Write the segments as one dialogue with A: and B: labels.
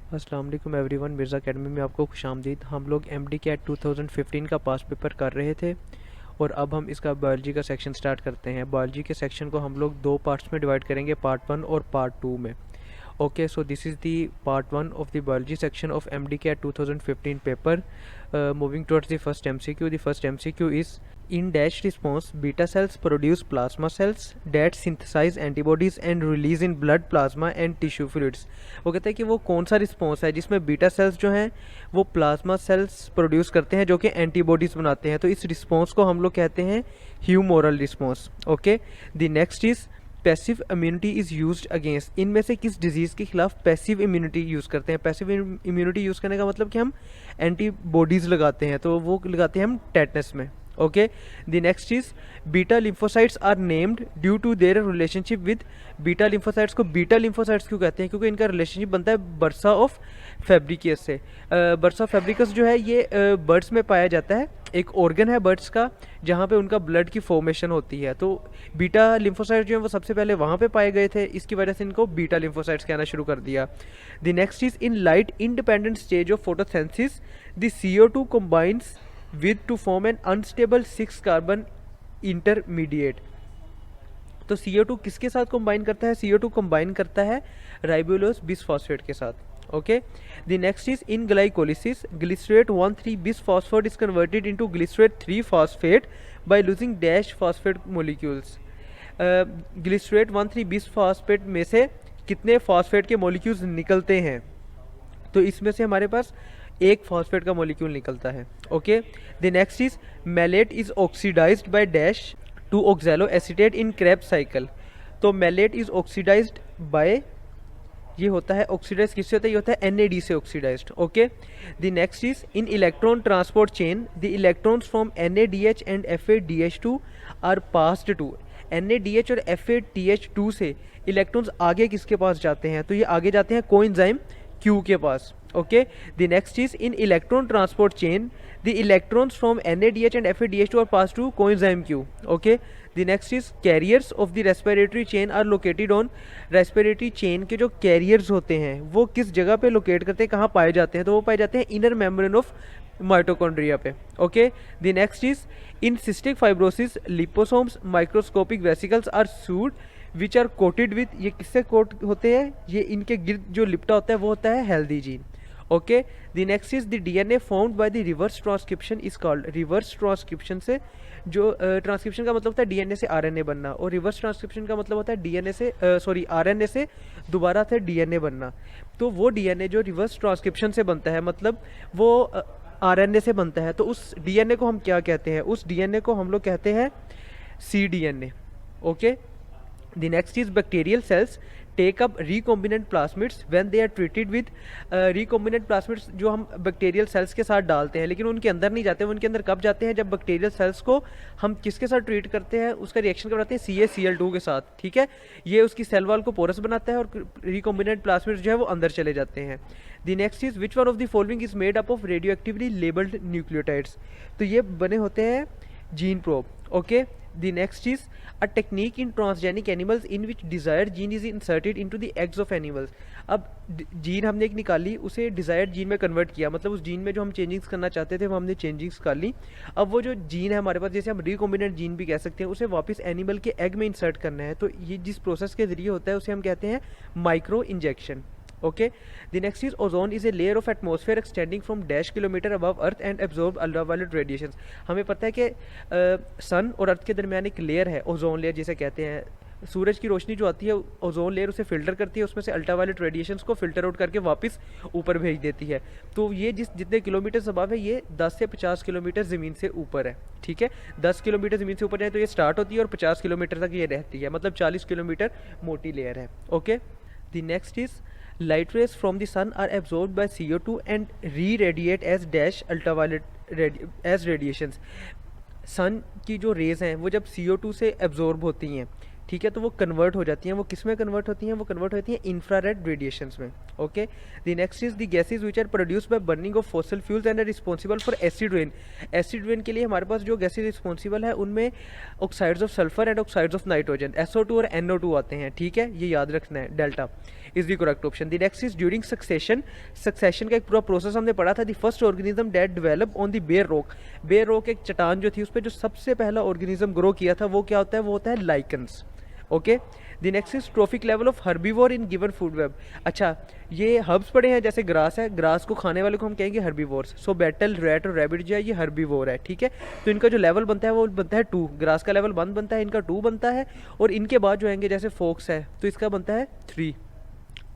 A: अस्सलाम वालेकुम everyone, Mirza academy में आपको खुशामदीद। हम लोग एमडी कैट 2015 का पास पेपर कर रहे थे और अब हम इसका बायोलॉजी का सेक्शन स्टार्ट करते हैं। बायोलॉजी के सेक्शन को हम लोग दो पार्ट्स में डिवाइड करेंगे, पार्ट 1 और पार्ट 2 में। Okay, so this is the part 1 of the biology section of MDCAT 2015 paper. Moving towards the first MCQ. The first MCQ is: in dash response, beta cells produce plasma cells that synthesize antibodies and release in blood, plasma and tissue fluids. वो कहते हैं कि वो कौन सा response है जिसमें beta cells जो हैं वो प्लाज्मा सेल्स प्रोड्यूस करते हैं जो कि एंटीबॉडीज़ बनाते हैं। तो इस रिस्पॉन्स को हम लोग कहते हैं humoral response. Okay, the next is passive immunity is used against. इनमें से किस डिजीज़ के खिलाफ पैसिव इम्यूनिटी यूज़ करते हैं? पैसिव इम्यूनिटी यूज़ करने का मतलब कि हम एंटीबॉडीज़ लगाते हैं, तो वो लगाते हैं हम टेटनस में। Okay, the next is beta lymphocytes are named due to their relationship with. Beta lymphocytes को बीटा लिम्फोसाइट्स क्यों कहते हैं? क्योंकि इनका रिलेशनशिप बनता है बर्सा ऑफ फैब्रिकस से। बर्सा फैब्रिकस जो है ये बर्ड्स में पाया जाता है, एक ऑर्गन है बर्ड्स का जहाँ पे उनका ब्लड की फॉर्मेशन होती है। तो बीटा लिम्फोसाइट जो है वो सबसे पहले वहाँ पे पाए गए थे, इसकी वजह से इनको बीटा लिम्फोसाइट्स कहना शुरू कर दिया। The next is in light independent stage of photosynthesis the CO2 combines with to form an unstable 6 carbon intermediate. तो CO2 किसके साथ कंबाइन करता है? CO2 कंबाइन करता है राइबोलोस बिसफॉस्फेट के साथ। Okay, the next is in glycolysis glycerate 1,3 bisphosphate is converted into glycerate 3 phosphate by losing dash phosphate molecules. Glycerate 1,3 bisphosphate में से कितने फॉस्फेट के मोलिक्यूल्स निकलते हैं? तो इसमें से हमारे पास एक फॉस्फेट का मोलिक्यूल निकलता है। Okay, the next is malate is oxidised by dash to oxaloacetate in Krebs cycle. तो मैलेट इज ऑक्सीडाइज्ड बाय, ये होता है ऑक्सीडाइज किससे होता है? ये होता है NAD से oxidised. Okay, the next is in electron transport chain the electrons from NADH and FADH2 are passed to. NADH और FADH2 से इलेक्ट्रॉन्स आगे किसके पास जाते हैं? तो ये आगे जाते हैं कोएंजाइम Q के पास। Okay, the next is in electron transport chain the electrons from NADH and FADH2 are pass to coenzyme Q। Okay, the next is carriers of the respiratory chain are located on. Respiratory chain के जो carriers होते हैं वो किस जगह पे locate करते हैं, कहाँ पाए जाते हैं? तो वो पाए जाते हैं इनर मेम्ब्रेन ऑफ माइटोकॉन्ड्रिया पे। Okay, the next is in cystic fibrosis liposomes microscopic vesicles are used which are coated with. ये किससे कोट होते हैं? ये इनके गिर्द जो लिपटा होता है वो होता है healthy gene. Okay, the next is the DNA formed by the reverse transcription is called. Reverse transcription से जो ट्रांसक्रिप्शन का मतलब होता है DNA से RNA बनना, और रिवर्स ट्रांसक्रिप्शन का मतलब होता है DNA से RNA से दोबारा से DNA बनना। तो वो DNA जो रिवर्स ट्रांसक्रिप्शन से बनता है मतलब वो RNA से बनता है, तो उस DNA को हम क्या कहते हैं? उस DNA को हम लोग कहते हैं cDNA। Okay, the next is bacterial cells take up recombinant plasmids when they are treated with recombinant plasmids जो हम बैक्टीरियल सेल्स के साथ डालते हैं, लेकिन उनके अंदर नहीं जाते। उनके अंदर कब जाते हैं? जब बैक्टीरियल सेल्स को हम किसके साथ ट्रीट करते हैं, उसका रिएक्शन कराते हैं CaCl2 के साथ। ठीक है, ये उसकी सेल वॉल को पोरस बनाता है और रिकॉम्बिनेंट प्लास्मिड्स जो है वो अंदर चले जाते हैं। The next is which one of the following is made up of radio actively labelled nucleotides. तो ये बने होते हैं gene probe. Okay, the next is a technique in transgenic animals in which desired gene is inserted into the eggs of animals। अब gene हमने एक निकाली, उसे डिजायर्ड जीन में कन्वर्ट किया, मतलब उस जीन में जो हम चेंजिंग्स करना चाहते थे वो हमने चेंजिंग्स कर ली। अब वो जो जीन है हमारे पास, जैसे हम रिकॉम्बिनेंट जीन भी कह सकते हैं, उसे वापस एनिमल के एग में इंसर्ट करना है। तो ये जिस प्रोसेस के जरिए होता है उसे हम कहते हैं micro injection. Okay, the next is ozone is a layer of atmosphere extending from dash kilometre above earth and absorb ultraviolet radiation. हमें पता है कि सन और अर्थ के दरमियान एक लेयर है, ओजोन लेयर जिसे कहते हैं। सूरज की रोशनी जो आती है ओजोन लेयर उसे फिल्टर करती है, उसमें से अल्ट्रावायलेट रेडिएशंस को फिल्टर आउट करके वापस ऊपर भेज देती है। तो ये जितने किलोमीटर अबव है ये 10 से 50 किलोमीटर ज़मीन से ऊपर है। ठीक है, 10 किलोमीटर ज़मीन से ऊपर है तो ये स्टार्ट होती है और 50 किलोमीटर तक ये रहती है, मतलब 40 किलोमीटर मोटी लेयर है। Okay, the next is light rays from the sun are absorbed by CO2 and re-radiate as dash ultraviolet as radiations। सन की जो रेज हैं वो जब CO2 से एब्जॉर्ब होती हैं, ठीक है, तो वो कन्वर्ट हो जाती हैं। वो किस में कन्वर्ट होती हैं? वो कन्वर्ट होती हैं इंफ्रारेड रेडिएशंस में। Okay, the next is the gases which are produced by burning of fossil fuels and are responsible for acid rain. Acid rain के लिए हमारे पास जो गैसेज रिस्पॉन्सिबल है उनमें oxides of sulphur and oxides of nitrogen SO2 और NO2 आते हैं। ठीक है, ये याद रखना है। Delta is the correct option. The next is during succession. Succession का एक पूरा प्रोसेस हमने पढ़ा था। The first organism that develop on the bare rock. Bare rock एक चट्टान जो थी उस पर जो सबसे पहला ऑर्गेनिज्म ग्रो किया था वो क्या होता है? वो होता है lichens. Okay, the next is trophic level of herbivore in given food web. अच्छा, ये हर्ब्स पड़े हैं, जैसे ग्रास है, ग्रास को खाने वाले को हम कहेंगे हर्बीवोर्स। सो बैटल, रैट और रैबिट जो है ये हर्बीवोर है। ठीक है, तो इनका जो लेवल बनता है वो बनता है 2। ग्रास का लेवल 1 बनता है, इनका 2 बनता है। और इनके बाद जो आएंगे जैसे फोक्स है तो इसका बनता है 3।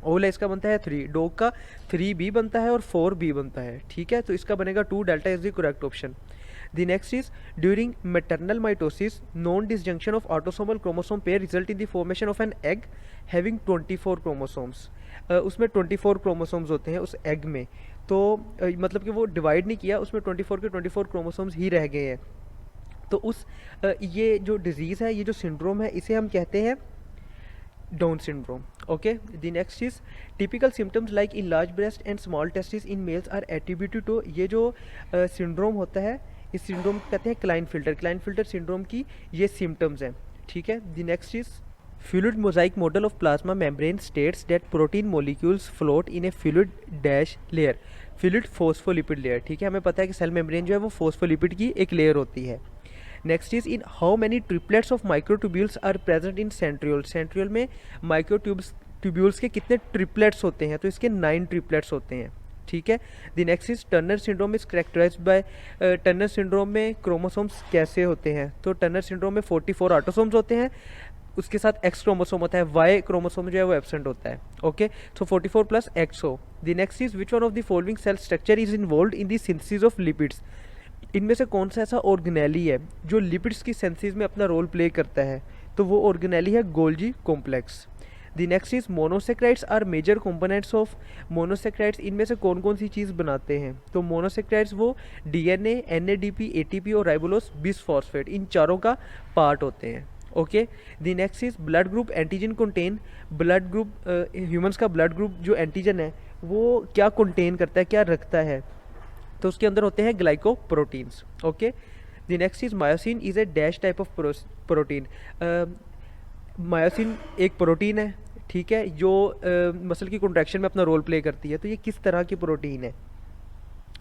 A: ओल है, इसका बनता है 3। डॉग का 3B बनता है और 4B बनता है। ठीक है, तो इसका बनेगा 2। Delta is the correct option. The next is during maternal mitosis, non-disjunction of autosomal chromosome pair result in the formation of an egg having 24 chromosomes. उसमें 24 chromosomes होते हैं उस egg में, तो मतलब कि वो डिवाइड नहीं किया, उसमें 24 के 24 chromosomes ही रह गए हैं। तो उस ये जो डिजीज़ है, ये जो सिंड्रोम है, इसे हम कहते हैं Down syndrome. Okay, the next is typical symptoms like in large breast and small testis in males are attributed to. ये जो सिंड्रोम होता है इस सिंड्रोम को कहते हैं क्लाइनफिल्टर सिंड्रोम की ये सिम्टम्स हैं। ठीक है, the next is fluid Mosaic model of plasma membrane states that protein molecules float in A fluid dash layer, fluid phospholipid layer. ठीक है, हमें पता है कि सेल मेम्ब्रेन जो है वो फॉस्फोलिपिड की एक लेयर होती है। Next is in how many triplets of microtubules are present in centriole. Centriole में माइक्रोट्यूब्यूल्स के कितने ट्रिपलेट्स होते हैं? तो इसके 9 ट्रिपलेट्स होते हैं। ठीक है, the next is Turner syndrome is characterised by. Turner syndrome में क्रोमोसोम्स कैसे होते हैं? तो टर्नर सिंड्रोम में 44 ऑटोसोम्स होते हैं, उसके साथ X क्रोमोसोम होता है, Y क्रोमोसोम जो है वो एब्सेंट होता है। ओके, सो 44 प्लस X हो। The next is which one of the following cell structure is involve in the synthesis of lipids. इनमें से कौन सा ऐसा ऑर्गेनेली है जो लिपिड्स की सिंथेसिस में अपना रोल प्ले करता है? तो वो ऑर्गेनेली है Golgi complex. The next is monosaccharides are major components of. Monosaccharides इनमें से कौन कौन सी चीज़ बनाते हैं? तो मोनोसेक्राइड्स वो DNA, NADP, ATP और राइबोलोस बिसफॉस्फेट, इन चारों का पार्ट होते हैं। Okay, the next is blood group antigen contain. Blood group humans का ब्लड ग्रुप जो एंटीजन है वो क्या कंटेन करता है, क्या रखता है? तो उसके अंदर होते हैं glycoproteins. Okay, the next is myosin is a dash type of protein. Myosin एक प्रोटीन है, ठीक है, जो मसल की कॉन्ट्रैक्शन में अपना रोल प्ले करती है। तो ये किस तरह की प्रोटीन है?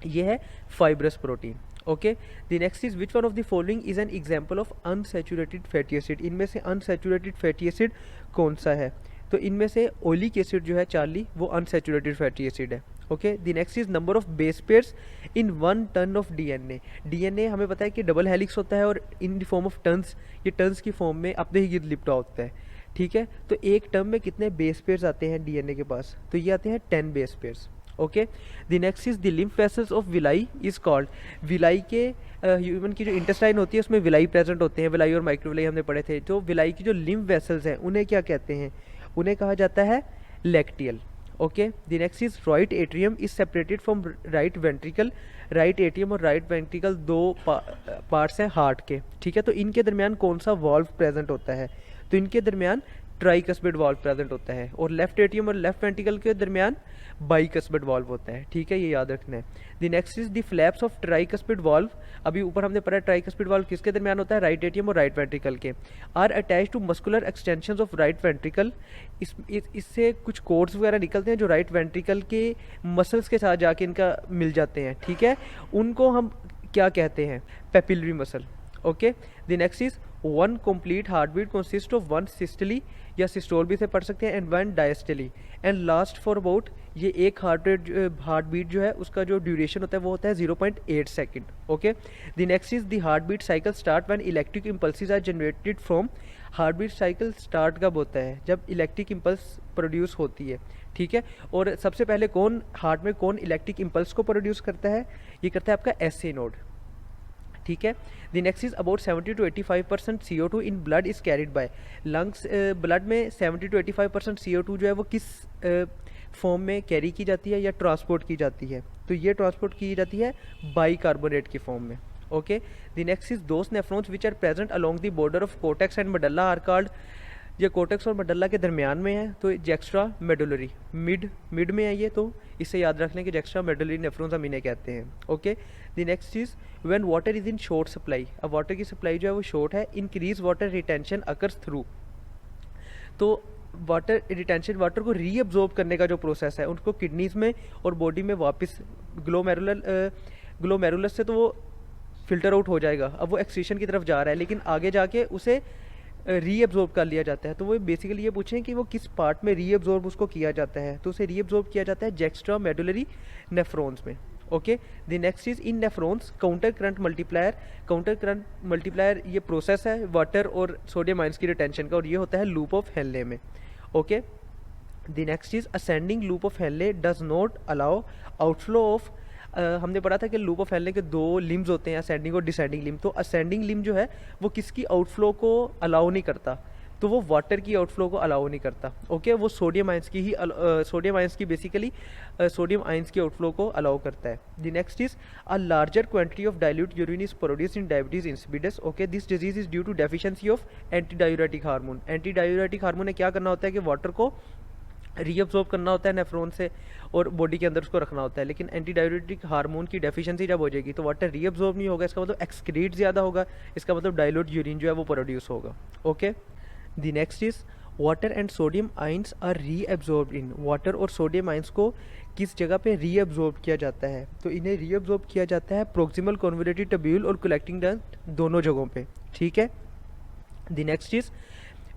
A: ये है fibrous protein. Okay, the next is which one of the following is an example of unsaturated fatty acid. इनमें से अनसैचुरेटेड फैटी एसिड कौन सा है? तो इनमें से ओलिक एसिड जो है चार्ली, वो अनसैचुरेटेड फैटी एसिड है। Okay, the next is number of base pairs in 1 turn of DNA। DNA हमें पता है कि डबल हेलिक्स होता है और in the form of turns, ये टन्स की फॉर्म में अपने ही गिर्द लिपटा होता है। ठीक है, तो एक टर्म में कितने बेस पेयर्स आते हैं DNA के पास? तो ये आते हैं 10 base pairs. Okay, the next is the lymph vessels of villi is called. Villi के ह्यूमन की जो इंटेस्टाइन होती है उसमें विलाई प्रेजेंट होते हैं, विलाई और माइक्रोविलाई हमने पढ़े थे। तो विलाई की जो लिम्फ वेसल्स हैं उन्हें क्या कहते हैं? उन्हें कहा जाता है lacteal. Okay, the next is right atrium is separated from right ventricle. Right atrium और राइट वेंट्रिकल दो पार्ट्स हैं हार्ट के। ठीक है, तो इनके दरमियान कौन सा वॉल्व प्रेजेंट होता है? तो इनके दरमियान ट्राइकस्पिड वाल्व प्रेजेंट होता है, और लेफ्ट एट्रियम और लेफ्ट वेंट्रिकल के दरमियान बाइकस्पिड वाल्व होता है। ठीक है, ये याद रखना है। The next is the flaps of tricuspid valve. अभी ऊपर हमने पढ़ा ट्राइकस्पिड वाल्व किसके दरमियान होता है? राइट एट्रियम और राइट वेंट्रिकल के। Are attach to muscular extensions of right ventricle. इससे कुछ कोड्स वगैरह निकलते हैं जो राइट वेंट्रिकल के मसल्स के साथ जाके इनका मिल जाते हैं। ठीक है, उनको हम क्या कहते हैं? Papillary muscle. Okay, the next is 1 complete heart beat consist of 1 systole, या सिस्टोल भी से पढ़ सकते हैं, and 1 diastole, and last for about, ये एक हार्ट बीट जो है उसका जो ड्यूरेशन होता है वो होता है 0.8 second. Okay, the next is the heart beat cycle start when electric impulses are generated from. Heart beat cycle start कब होता है? जब इलेक्ट्रिक इम्पल्स प्रोड्यूस होती है। ठीक है, और सबसे पहले कौन हार्ट में कौन इलेक्ट्रिक इम्पल्स को प्रोड्यूस करता है? ये करता है आपका SA नोड। ठीक है, the next is about 70 to 85% CO2 in blood is carried by lungs. Blood में 70 to 85% CO2 जो है वो किस फॉर्म में कैरी की जाती है या ट्रांसपोर्ट की जाती है? तो ये ट्रांसपोर्ट की जाती है बाइकार्बोनेट की फॉर्म में। Okay, the next is those nephrons which are present along the border of cortex and medulla are called. ये कोर्टेक्स और मेडल्ला के दरमियान में है, तो जेक्स्ट्रा मेडुलरी मिड में है ये, तो इसे याद रख लें कि जेक्स्ट्रा मेडुलरी नेफ्रॉन्स हम इन्हें कहते हैं। Okay, the next is when water is in short supply, अब वाटर की सप्लाई जो है वो शॉर्ट है, increase water retention occurs through, तो वाटर रिटेंशन, वाटर को रीअब्जॉर्ब करने का जो प्रोसेस है उनको किडनीज में और बॉडी में वापस ग्लोमेरुलस से तो वो फिल्टर आउट हो जाएगा, अब वो एक्सक्रीशन की तरफ जा रहा है, लेकिन आगे जाके उसे रीअब्जॉर्ब कर लिया जाता है। तो वो बेसिकली ये पूछें कि वो किस पार्ट में रीअब्जॉर्ब उसको किया जाता है, तो उसे रीअब्जॉर्ब किया जाता है जेक्स्ट्रा मेडुलरी नेफ्रॉन्स में। Okay, the next is in nephrons counter current multiplier ये प्रोसेस है वाटर और सोडियम आयंस की रिटेंशन का, और ये होता है लूप ऑफ हेनले में। Okay, the next is ascending loop of Henle does not allow outflow of, हमने पढ़ा था कि लूप ऑफ हेनले के दो लिम्स होते हैं, असेंडिंग और डिसेंडिंग लिम, तो असेंडिंग लिम जो है वो किसकी आउटफ्लो को अलाउ नहीं करता, तो वो वाटर की आउटफ्लो को अलाउ नहीं करता। ओके, वो सोडियम आयंस की ही सोडियम आयंस की बेसिकली सोडियम आयंस की आउटफ्लो को अलाउ करता है। The next is a larger quantity of dilute urine is produced in diabetes insipidus. Okay, this disease is due to deficiency of anti diuretic hormone. Anti diuretic hormone ने क्या करना होता है कि वाटर को रीअब्जॉर्ब करना होता है नेफ्रॉन से और बॉडी के अंदर उसको रखना होता है, लेकिन एंटी डायूरेटिक हार्मोन की डेफिशिएंसी जब हो जाएगी तो वाटर रीअब्जॉर्ब नहीं होगा, इसका मतलब एक्सक्रीट ज़्यादा होगा, इसका मतलब डाइल्यूट यूरिन जो है वो प्रोड्यूस होगा। Okay, the next is water and sodium ions are reabsorbed in, water और सोडियम आइंस को किस जगह पे रीअब्जॉर्ब किया जाता है, तो इन्हें रीअब्जॉर्ब किया जाता है प्रोक्सिमल कॉन्वोल्यूटिव ट्यूब्यूल और कलेक्टिंग डक्ट दोनों जगहों पे। ठीक है, the next is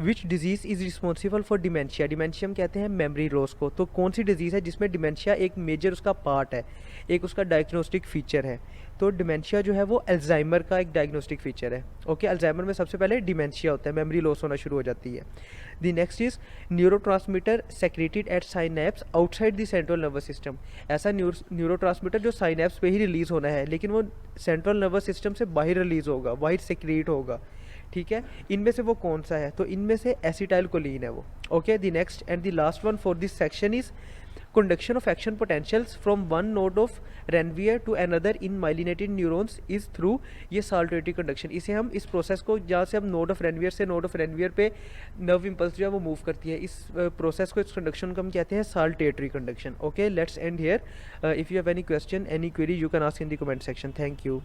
A: which disease is responsible for dementia, dementia हम कहते हैं मेमोरी लॉस को, तो कौन सी डिजीज़ है जिसमें डिमेंशिया एक मेजर उसका पार्ट है, एक उसका डायग्नोस्टिक फीचर है, तो डिमेंशिया जो है वो अल्जाइमर का एक डायग्नोस्टिक फीचर है। ओके, अल्जाइमर में सबसे पहले डिमेंशिया होता है, मेमोरी लॉस होना शुरू हो जाती है। The next is neurotransmitter secreted at synapse outside the central nervous system, ऐसा न्यूरोट्रांसमीटर जो साइनेप्स पे ही रिलीज होना है लेकिन वो सेंट्रल नर्वस सिस्टम से बाहर रिलीज होगा, बाहर सेक्रेट होगा। ठीक है, इनमें से वो कौन सा है, तो इनमें से एसिटाइलकोलिन है वो। Okay, the next and the last one for this section is conduction of action potentials from one node of Ranvier to another in myelinated neurons is through ये saltatory conduction, इसे हम इस प्रोसेस को जहाँ से हम नोड ऑफ रेनवियर से node of Ranvier पे नर्व इम्पल्स जो है वो मूव करती है, इस प्रोसेस को, इस कंडक्शन को हम कहते हैं saltatory conduction। Okay, let's end here, if you have any question any query you can ask in the comment section. Thank you.